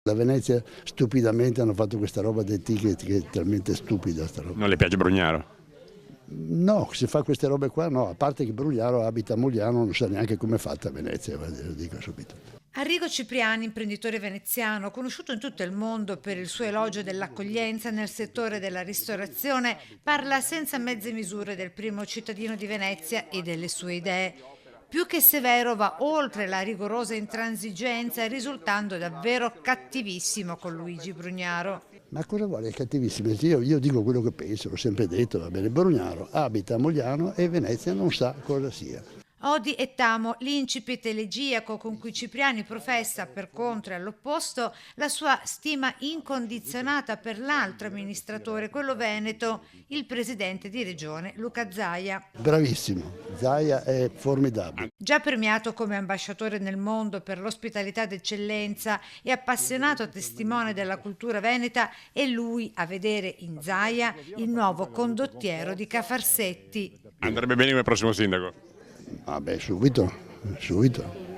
Da Venezia stupidamente hanno fatto questa roba dei ticket che è talmente stupida sta roba. Non le piace Brugnaro? No, se fa queste robe qua no, a parte che Brugnaro abita a Mogliano, non sa neanche come è fatta a Venezia, lo dico subito. Arrigo Cipriani, imprenditore veneziano, conosciuto in tutto il mondo per il suo elogio dell'accoglienza nel settore della ristorazione, parla senza mezze misure del primo cittadino di Venezia e delle sue idee. Più che severo va oltre la rigorosa intransigenza, risultando davvero cattivissimo con Luigi Brugnaro. Ma cosa vuole? È cattivissimo. Io dico quello che penso, l'ho sempre detto, va bene. Brugnaro abita a Mogliano e Venezia non sa cosa sia. Odi e Tamo, l'incipit elegiaco con cui Cipriani professa, per contro e all'opposto, la sua stima incondizionata per l'altro amministratore, quello veneto, il presidente di regione Luca Zaia. Bravissimo, Zaia è formidabile. Già premiato come ambasciatore nel mondo per l'ospitalità d'eccellenza e appassionato testimone della cultura veneta, è lui a vedere in Zaia il nuovo condottiero di Cafarsetti. Andrebbe bene come prossimo sindaco? Vabbè, subito, subito.